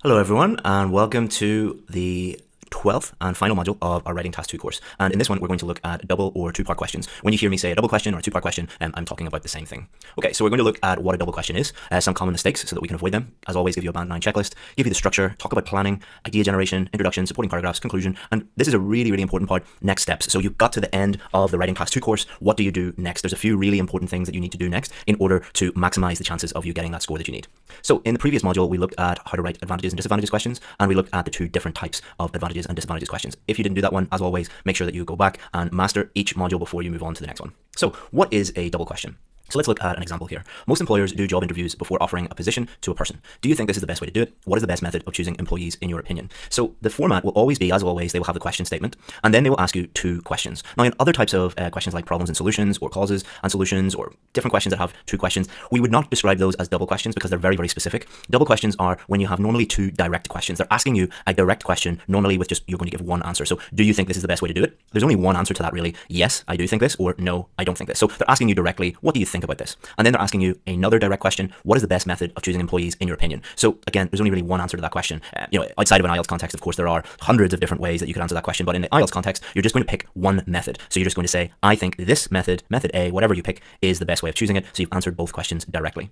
Hello everyone, and welcome to the 12th and final module of our Writing Task 2 course. And in this one, we're going to look at double or two-part questions. When you hear me say a double question or a two-part question, I'm talking about the same thing. Okay, so we're going to look at what a double question is, some common mistakes so that we can avoid them. As always, give you a Band 9 checklist, give you the structure, talk about planning, idea generation, introduction, supporting paragraphs, conclusion, and this is a really, really important part, next steps. So you've got to the end of the Writing Task 2 course. What do you do next? There's a few really important things that you need to do next in order to maximize the chances of you getting that score that you need. So in the previous module, we looked at how to write advantages and disadvantages questions, and we looked at the two different types of advantages and disadvantages questions. If you didn't do that one, as always, make sure that you go back and master each module before you move on to the next one. So what is a double question? So let's look at an example here. Most employers do job interviews before offering a position to a person. Do you think this is the best way to do it? What is the best method of choosing employees in your opinion? So the format will always be, as always, they will have the question statement, and then they will ask you two questions. Now in other types of questions like problems and solutions, or causes and solutions, or different questions that have two questions, we would not describe those as double questions because they're very, very specific. Double questions are when you have normally two direct questions. They're asking you a direct question, normally with just, you're going to give one answer. So do you think this is the best way to do it? There's only one answer to that really. Yes, I do think this, or no, I don't think this. So they're asking you directly, what do you think about this? And then they're asking you another direct question, what is the best method of choosing employees in your opinion? So again, there's only really one answer to that question. Outside of an IELTS context, of course, there are hundreds of different ways that you could answer that question, but in the IELTS context, you're just going to pick one method. So you're just going to say, I think this method, method A, whatever you pick, is the best way of choosing it. So you've answered both questions directly.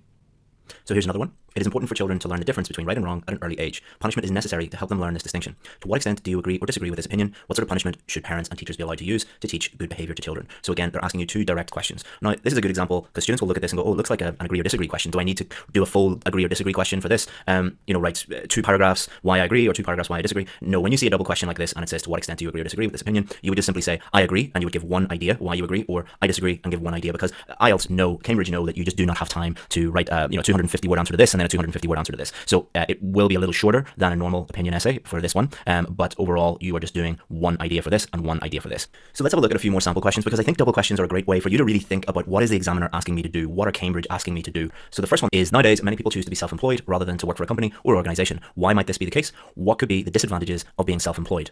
So here's another one. It is important for children to learn the difference between right and wrong at an early age. Punishment is necessary to help them learn this distinction. To what extent do you agree or disagree with this opinion? What sort of punishment should parents and teachers be allowed to use to teach good behavior to children? So again, they're asking you two direct questions. Now, this is a good example because students will look at this and go, oh, it looks like an agree or disagree question. Do I need to do a full agree or disagree question for this? Write two paragraphs why I agree or two paragraphs why I disagree. No, when you see a double question like this and it says to what extent do you agree or disagree with this opinion, you would just simply say, I agree, and you would give one idea why you agree, or I disagree and give one idea, because IELTS know, Cambridge know that you just do not have time to write 250 word answer to this and then a 250 word answer to this. So it will be a little shorter than a normal opinion essay for this one, but overall you are just doing one idea for this and one idea for this. So let's have a look at a few more sample questions, because I think double questions are a great way for you to really think about what is the examiner asking me to do, what are Cambridge asking me to do. So the first one is, nowadays many people choose to be self-employed rather than to work for a company or organization. Why might this be the case? What could be the disadvantages of being self-employed?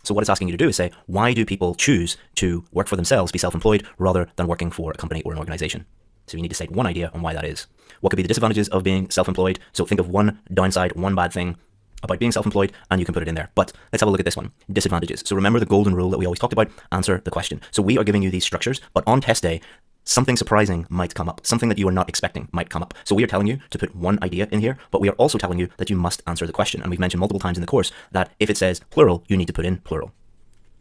So what it's asking you to do is say, why do people choose to work for themselves, be self-employed, rather than working for a company or an organization? So you need to state one idea on why that is. What could be the disadvantages of being self-employed? So think of one downside, one bad thing about being self-employed, and you can put it in there. But let's have a look at this one, disadvantages. So remember the golden rule that we always talked about, answer the question. So we are giving you these structures, but on test day, something surprising might come up. Something that you are not expecting might come up. So we are telling you to put one idea in here, but we are also telling you that you must answer the question. And we've mentioned multiple times in the course that if it says plural, you need to put in plural.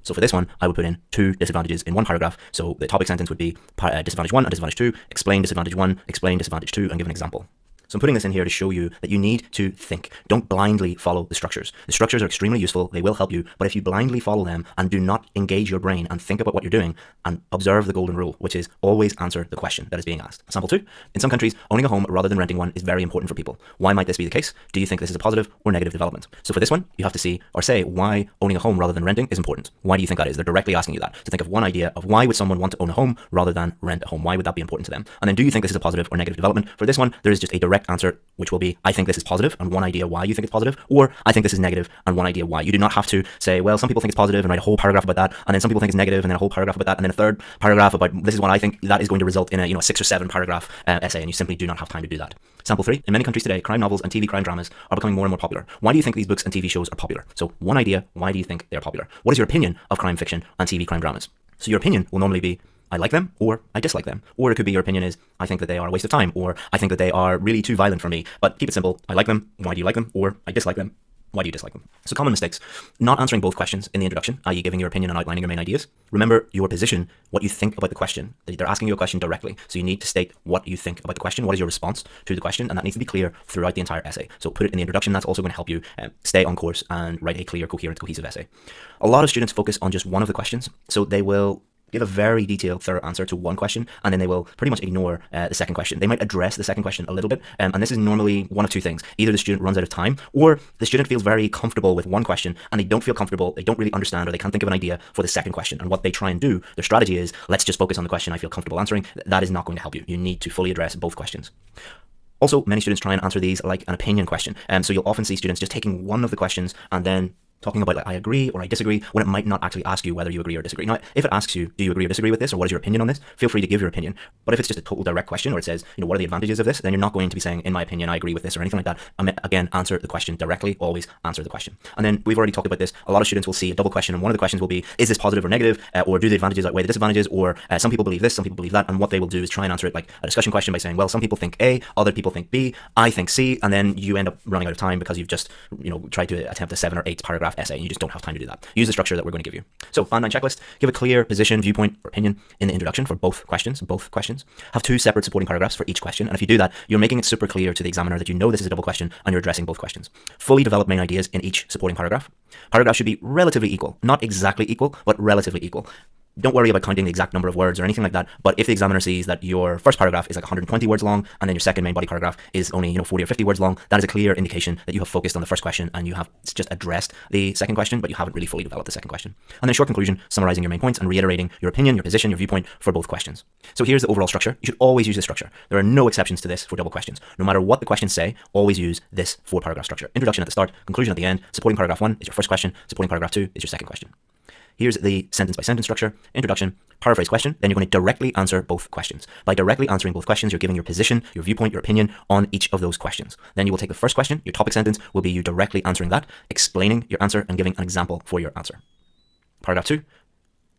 So for this one, I would put in two disadvantages in one paragraph. So the topic sentence would be disadvantage 1 and disadvantage 2, explain disadvantage 1, explain disadvantage 2, and give an example. So I'm putting this in here to show you that you need to think. Don't blindly follow the structures. The structures are extremely useful. They will help you. But if you blindly follow them and do not engage your brain and think about what you're doing and observe the golden rule, which is always answer the question that is being asked. Sample 2. In some countries, owning a home rather than renting one is very important for people. Why might this be the case? Do you think this is a positive or negative development? So for this one, you have to see or say why owning a home rather than renting is important. Why do you think that is? They're directly asking you that. So think of one idea of why would someone want to own a home rather than rent a home? Why would that be important to them? And then do you think this is a positive or negative development? For this one, there is just a direct answer, which will be, I think this is positive, and one idea why you think it's positive, or I think this is negative, and one idea why. You do not have to say, well, some people think it's positive, and write a whole paragraph about that, and then some people think it's negative, and then a whole paragraph about that, and then a third paragraph about this is what I think. That is going to result in a 6 or 7 paragraph essay, and you simply do not have time to do that. Sample 3. In many countries today, crime novels and TV crime dramas are becoming more and more popular. Why do you think these books and TV shows are popular? So one idea, why do you think they're popular? What is your opinion of crime fiction and TV crime dramas? So your opinion will normally be, I like them, or I dislike them. Or it could be your opinion is, I think that they are a waste of time, or I think that they are really too violent for me. But keep it simple. I like them. Why do you like them? Or I dislike them. Why do you dislike them? So common mistakes. Not answering both questions in the introduction, i.e. giving your opinion and outlining your main ideas. Remember your position, what you think about the question. They're asking you a question directly. So you need to state what you think about the question. What is your response to the question? And that needs to be clear throughout the entire essay. So put it in the introduction. That's also going to help you stay on course and write a clear, coherent, cohesive essay. A lot of students focus on just one of the questions. So they will give a very detailed, thorough answer to one question, and then they will pretty much ignore the second question. They might address the second question a little bit, and this is normally one of two things. Either the student runs out of time, or the student feels very comfortable with one question, and they don't feel comfortable, they don't really understand, or they can't think of an idea for the second question. And what they try and do, their strategy is, let's just focus on the question I feel comfortable answering. That is not going to help you. You need to fully address both questions. Also, many students try and answer these like an opinion question, and so you'll often see students just taking one of the questions and then talking about like I agree or I disagree when it might not actually ask you whether you agree or disagree. Now, if it asks you, do you agree or disagree with this, or what is your opinion on this, feel free to give your opinion. But if it's just a total direct question, or it says, what are the advantages of this, then you're not going to be saying, in my opinion, I agree with this or anything like that. Again, answer the question directly, always answer the question. And then we've already talked about this. A lot of students will see a double question, and one of the questions will be, is this positive or negative, or do the advantages outweigh the disadvantages, or some people believe this, some people believe that, and what they will do is try and answer it like a discussion question by saying, well, some people think A, other people think B, I think C, and then you end up running out of time because you've just, tried to attempt a 7 or 8 paragraph essay, and you just don't have time to do that. Use the structure that we're going to give you. So, Band 9 checklist, give a clear position, viewpoint, or opinion in the introduction for both questions. Have 2 separate supporting paragraphs for each question, and if you do that, you're making it super clear to the examiner that you know this is a double question and you're addressing both questions. Fully develop main ideas in each supporting paragraph. Paragraphs should be relatively equal, not exactly equal, but relatively equal. Don't worry about counting the exact number of words or anything like that, but if the examiner sees that your first paragraph is like 120 words long and then your second main body paragraph is only 40 or 50 words long, that is a clear indication that you have focused on the first question and you have just addressed the second question, but you haven't really fully developed the second question. And then short conclusion, summarizing your main points and reiterating your opinion, your position, your viewpoint for both questions. So here's the overall structure. You should always use this structure. There are no exceptions to this for double questions. No matter what the questions say, always use this 4-paragraph structure. Introduction at the start, conclusion at the end. Supporting paragraph 1 is your first question. Supporting paragraph 2 is your second question. Here's the sentence by sentence structure. Introduction, paraphrase question, then you're going to directly answer both questions. By directly answering both questions, you're giving your position, your viewpoint, your opinion on each of those questions. Then you will take the first question, your topic sentence will be you directly answering that, explaining your answer and giving an example for your answer. Paragraph 2,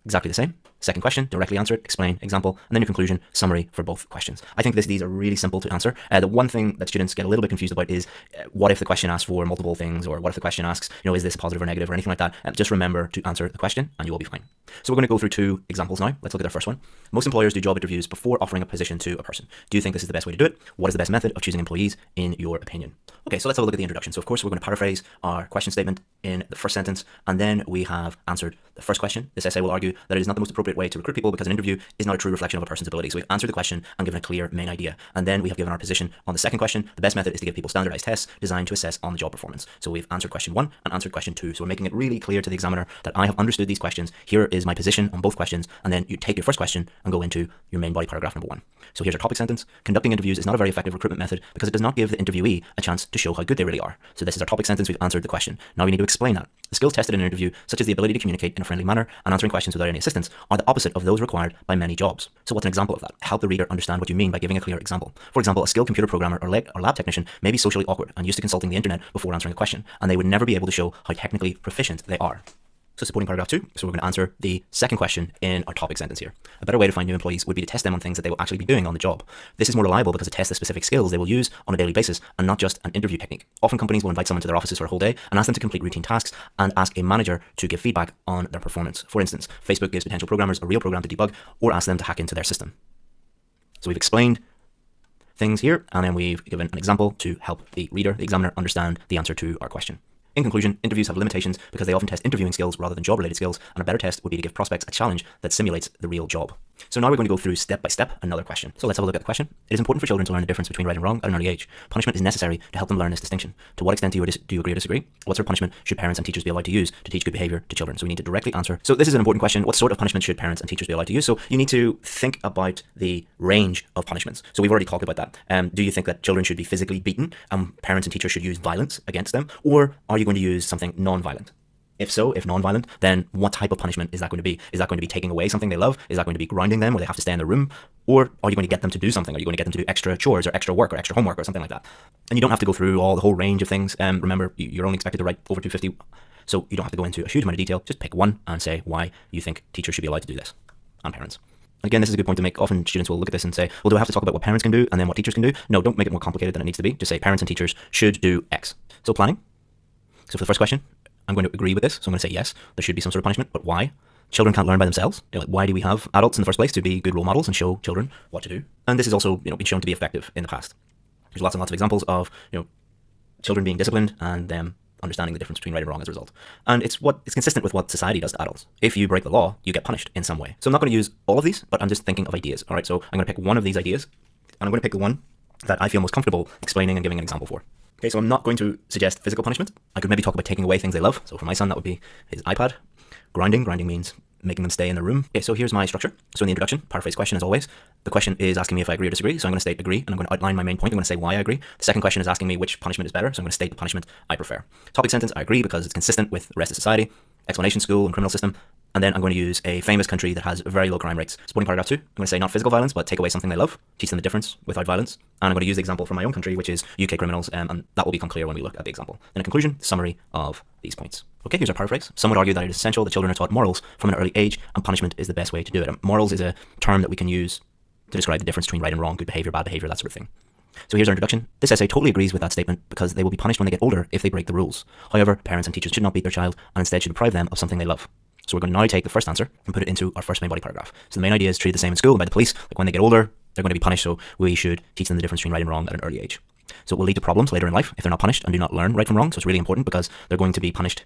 exactly the same. Second question, directly answer it, explain, example, and then your conclusion, summary for both questions. I think these are really simple to answer. The one thing that students get a little bit confused about is what if the question asks for multiple things, or what if the question asks, is this positive or negative or anything like that. Just remember to answer the question and you will be fine. So we're going to go through 2 examples now. Let's look at our first one. Most employers do job interviews before offering a position to a person. Do you think this is the best way to do it? What is the best method of choosing employees in your opinion? Okay, so let's have a look at the introduction. So of course we're going to paraphrase our question statement in the first sentence, and then we have answered the first question. This essay will argue that it is not the most appropriate way to recruit people because an interview is not a true reflection of a person's ability. So we've answered the question and given a clear main idea. And then we have given our position on the second question. The best method is to give people standardized tests designed to assess on the job performance. So we've answered question 1 and answered question 2. So we're making it really clear to the examiner that I have understood these questions. Here is my position on both questions. And then you take your first question and go into your main body paragraph number 1. So here's our topic sentence. Conducting interviews is not a very effective recruitment method because it does not give the interviewee a chance to show how good they really are. So this is our topic sentence. We've answered the question. Now we need to explain that. The skills tested in an interview, such as the ability to communicate in a friendly manner and answering questions without any assistance, are the opposite of those required by many jobs. So what's an example of that? Help the reader understand what you mean by giving a clear example. For example, a skilled computer programmer or lab technician may be socially awkward and used to consulting the internet before answering a question, and they would never be able to show how technically proficient they are. So supporting paragraph 2, so we're going to answer the second question in our topic sentence here. A better way to find new employees would be to test them on things that they will actually be doing on the job. This is more reliable because it tests the specific skills they will use on a daily basis and not just an interview technique. Often companies will invite someone to their offices for a whole day and ask them to complete routine tasks and ask a manager to give feedback on their performance. For instance, Facebook gives potential programmers a real program to debug or ask them to hack into their system. So we've explained things here, and then we've given an example to help the reader, the examiner, understand the answer to our question. In conclusion, interviews have limitations because they often test interviewing skills rather than job-related skills, and a better test would be to give prospects a challenge that simulates the real job. So now we're going to go through step by step another question. So let's have a look at the question. It is important for children to learn the difference between right and wrong at an early age. Punishment is necessary to help them learn this distinction. To what extent do you agree or disagree? What sort of punishment should parents and teachers be allowed to use to teach good behavior to children? So we need to directly answer. So this is an important question. What sort of punishment should parents and teachers be allowed to use? So you need to think about the range of punishments. So we've already talked about that. Do you think that children should be physically beaten and parents and teachers should use violence against them? Or are you going to use something non-violent? If so, if non-violent, then what type of punishment is that going to be? Is that going to be taking away something they love? Is that going to be grounding them where they have to stay in their room? Or are you going to get them to do something? Are you going to get them to do extra chores or extra work or extra homework or something like that? And you don't have to go through the whole range of things. Remember, you're only expected to write over 250, so you don't have to go into a huge amount of detail. Just pick one and say why you think teachers should be allowed to do this, and parents. Again, this is a good point to make. Often students will look at this and say, well, do I have to talk about what parents can do and then what teachers can do? No, don't make it more complicated than it needs to be. Just say parents and teachers should do X. So planning. So for the first question, I'm going to agree with this. So I'm going to say yes, there should be some sort of punishment, but why? Children can't learn by themselves. Why do we have adults in the first place? To be good role models and show children what to do. And this has also been shown to be effective in the past. There's lots and lots of examples of children being disciplined and them understanding the difference between right and wrong as a result. And it's consistent with what society does to adults. If you break the law, you get punished in some way. So I'm not going to use all of these, but I'm just thinking of ideas. All right, so I'm going to pick one of these ideas, and I'm going to pick the one that I feel most comfortable explaining and giving an example for. Okay, so I'm not going to suggest physical punishment. I could maybe talk about taking away things they love. So for my son, that would be his iPad. Grounding means making them stay in the room. Okay, so here's my structure. So in the introduction, paraphrase question as always. The question is asking me if I agree or disagree. So I'm going to state agree, and I'm going to outline my main point. I'm going to say why I agree. The second question is asking me which punishment is better. So I'm going to state the punishment I prefer. Topic sentence, I agree because it's consistent with the rest of society. Explanation, school and criminal system. And then I'm going to use a famous country that has very low crime rates. Supporting paragraph 2, I'm going to say not physical violence, but take away something they love, teach them the difference without violence. And I'm going to use the example from my own country, which is UK criminals, and that will become clear when we look at the example. In a conclusion, summary of these points. Okay, here's our paraphrase. Some would argue that it is essential that children are taught morals from an early age, and punishment is the best way to do it. And morals is a term that we can use to describe the difference between right and wrong, good behavior, bad behavior, that sort of thing. So here's our introduction. This essay totally agrees with that statement because they will be punished when they get older if they break the rules. However, parents and teachers should not beat their child and instead should deprive them of something they love. So we're going to now take the first answer and put it into our first main body paragraph. So the main idea is treated the same in school by the police. Like when they get older, they're going to be punished, so we should teach them the difference between right and wrong at an early age. So it will lead to problems later in life if they're not punished and do not learn right from wrong. So it's really important because they're going to be punished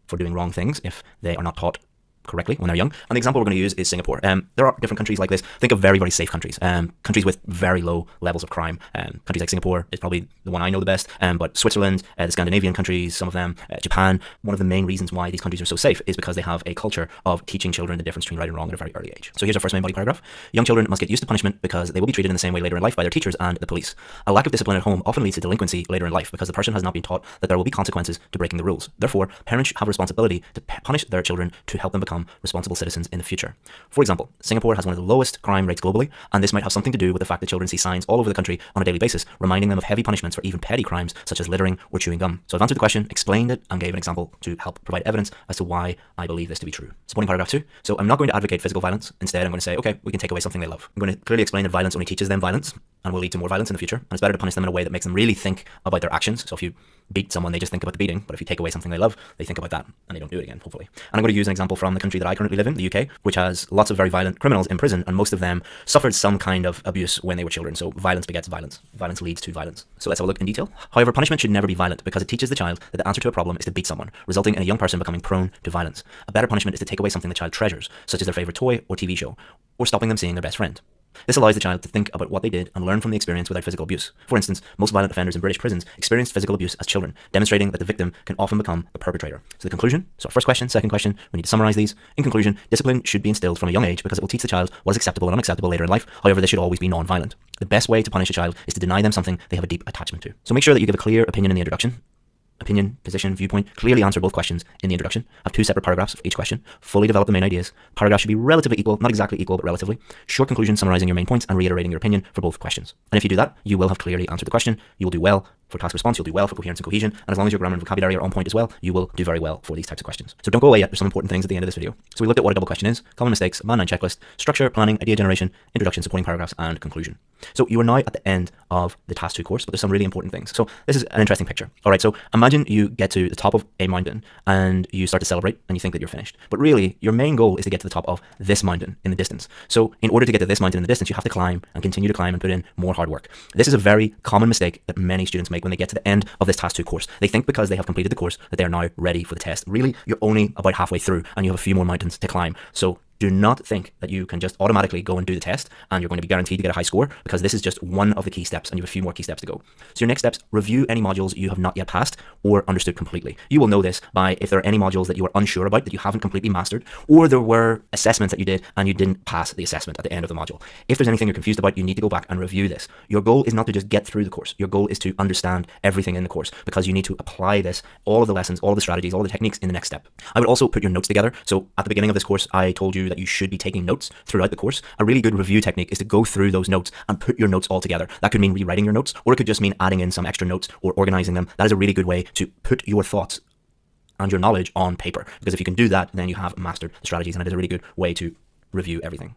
for doing wrong things if they are not taught correctly when they're young. And the example we're going to use is Singapore. There are different countries like this. Think of very, very safe countries. Countries with very low levels of crime. Countries like Singapore is probably the one I know the best. But Switzerland, the Scandinavian countries, some of them, Japan. One of the main reasons why these countries are so safe is because they have a culture of teaching children the difference between right and wrong at a very early age. So here's our first main body paragraph. Young children must get used to punishment because they will be treated in the same way later in life by their teachers and the police. A lack of discipline at home often leads to delinquency later in life because the person has not been taught that there will be consequences to breaking the rules. Therefore, parents have a responsibility to punish their children to help them become responsible citizens in the future. For example, Singapore has one of the lowest crime rates globally, and this might have something to do with the fact that children see signs all over the country on a daily basis, reminding them of heavy punishments for even petty crimes such as littering or chewing gum. So I've answered the question, explained it, and gave an example to help provide evidence as to why I believe this to be true. Supporting paragraph 2. So I'm not going to advocate physical violence. Instead, I'm going to say, okay, we can take away something they love. I'm going to clearly explain that violence only teaches them violence and will lead to more violence in the future, and it's better to punish them in a way that makes them really think about their actions. So if you beat someone, they just think about the beating, but if you take away something they love, they think about that and they don't do it again, hopefully. And I'm going to use an example from the country that I currently live in, the UK, which has lots of very violent criminals in prison, and most of them suffered some kind of abuse when they were children. So violence begets violence. Violence leads to violence. So let's have a look in detail. However, punishment should never be violent because it teaches the child that the answer to a problem is to beat someone, resulting in a young person becoming prone to violence. A better punishment is to take away something the child treasures, such as their favorite toy or TV show, or stopping them seeing their best friend. This allows the child to think about what they did and learn from the experience without physical abuse. For instance, most violent offenders in British prisons experienced physical abuse as children, demonstrating that the victim can often become the perpetrator. So the conclusion, so our first question, second question, we need to summarize these. In conclusion, discipline should be instilled from a young age because it will teach the child what is acceptable and unacceptable later in life. However, this should always be non-violent. The best way to punish a child is to deny them something they have a deep attachment to. So make sure that you give a clear opinion in the introduction. Opinion, position, viewpoint, clearly answer both questions in the introduction. Have 2 separate paragraphs for each question. Fully develop the main ideas. Paragraphs should be relatively equal, not exactly equal, but relatively. Short conclusion summarizing your main points and reiterating your opinion for both questions. And if you do that, you will have clearly answered the question. You will do well for task response, you'll do well for coherence and cohesion, and as long as your grammar and vocabulary are on point as well, you will do very well for these types of questions. So don't go away yet, there's some important things at the end of this video. So we looked at what a double question is, common mistakes, man 9 checklist, structure, planning, idea generation, introduction, supporting paragraphs, and conclusion. So you are now at the end of the task 2 course, but there's some really important things. So this is an interesting picture. All right, so imagine you get to the top of a mountain and you start to celebrate and you think that you're finished. But really, your main goal is to get to the top of this mountain in the distance. So in order to get to this mountain in the distance, you have to climb and continue to climb and put in more hard work. This is a very common mistake that many students make when they get to the end of this task 2 course. They think because they have completed the course that they are now ready for the test. Really, you're only about halfway through and you have a few more mountains to climb. So do not think that you can just automatically go and do the test and you're going to be guaranteed to get a high score, because this is just one of the key steps and you have a few more key steps to go. So your next steps, review any modules you have not yet passed or understood completely. You will know this by if there are any modules that you are unsure about, that you haven't completely mastered, or there were assessments that you did and you didn't pass the assessment at the end of the module. If there's anything you're confused about, you need to go back and review this. Your goal is not to just get through the course. Your goal is to understand everything in the course, because you need to apply this, all of the lessons, all of the strategies, all of the techniques in the next step. I would also put your notes together. So at the beginning of this course, I told you that you should be taking notes throughout the course. A really good review technique is to go through those notes and put your notes all together. That could mean rewriting your notes, or it could just mean adding in some extra notes or organizing them. That is a really good way to put your thoughts and your knowledge on paper, because if you can do that, then you have mastered the strategies, and it is a really good way to review everything.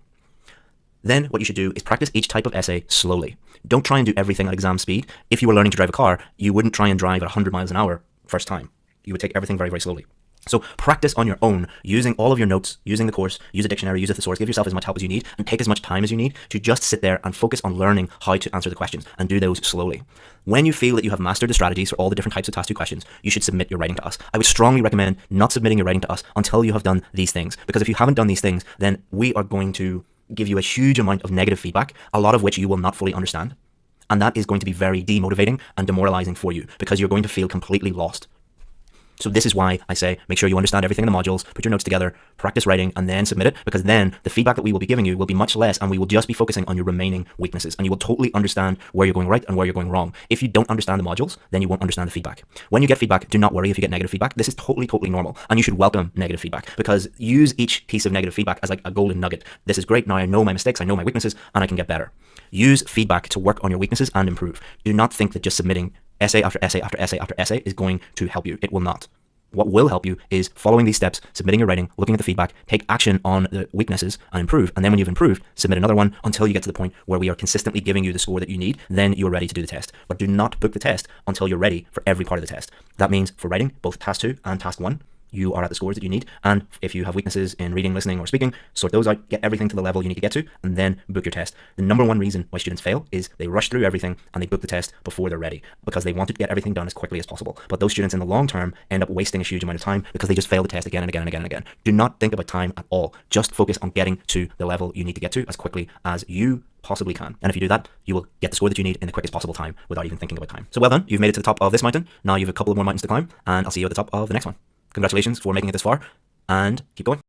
Then what you should do is practice each type of essay slowly. Don't try and do everything at exam speed. If you were learning to drive a car, you wouldn't try and drive at 100 miles an hour first time. You would take everything very, very slowly. So practice on your own, using all of your notes, using the course, use a dictionary, use a thesaurus, give yourself as much help as you need, and take as much time as you need to just sit there and focus on learning how to answer the questions, and do those slowly. When you feel that you have mastered the strategies for all the different types of task 2 questions, you should submit your writing to us. I would strongly recommend not submitting your writing to us until you have done these things, because if you haven't done these things, then we are going to give you a huge amount of negative feedback, a lot of which you will not fully understand. And that is going to be very demotivating and demoralizing for you, because you're going to feel completely lost. So this is why I say make sure you understand everything in the modules, put your notes together, practice writing, and then submit it, because then the feedback that we will be giving you will be much less, and we will just be focusing on your remaining weaknesses, and you will totally understand where you're going right and where you're going wrong. If you don't understand the modules, then you won't understand the feedback. When you get feedback, do not worry if you get negative feedback. This is totally normal, and you should welcome negative feedback, because use each piece of negative feedback as like a golden nugget. This is great. Now I know my mistakes, I know my weaknesses, and I can get better. Use feedback to work on your weaknesses and improve. Do not think that just submitting essay after essay after essay after essay is going to help you. It will not. What will help you is following these steps, submitting your writing, looking at the feedback, take action on the weaknesses and improve. And then when you've improved, submit another one until you get to the point where we are consistently giving you the score that you need. Then you're ready to do the test. But do not book the test until you're ready for every part of the test. That means for writing, both task 2 and task 1, you are at the scores that you need. And if you have weaknesses in reading, listening, or speaking, sort those out, get everything to the level you need to get to, and then book your test. The number one reason why students fail is they rush through everything and they book the test before they're ready, because they want to get everything done as quickly as possible. But those students in the long term end up wasting a huge amount of time because they just fail the test again and again and again and again. Do not think about time at all. Just focus on getting to the level you need to get to as quickly as you possibly can. And if you do that, you will get the score that you need in the quickest possible time without even thinking about time. So well done, you've made it to the top of this mountain. Now you have a couple of more mountains to climb, and I'll see you at the top of the next one. Congratulations for making it this far, and keep going.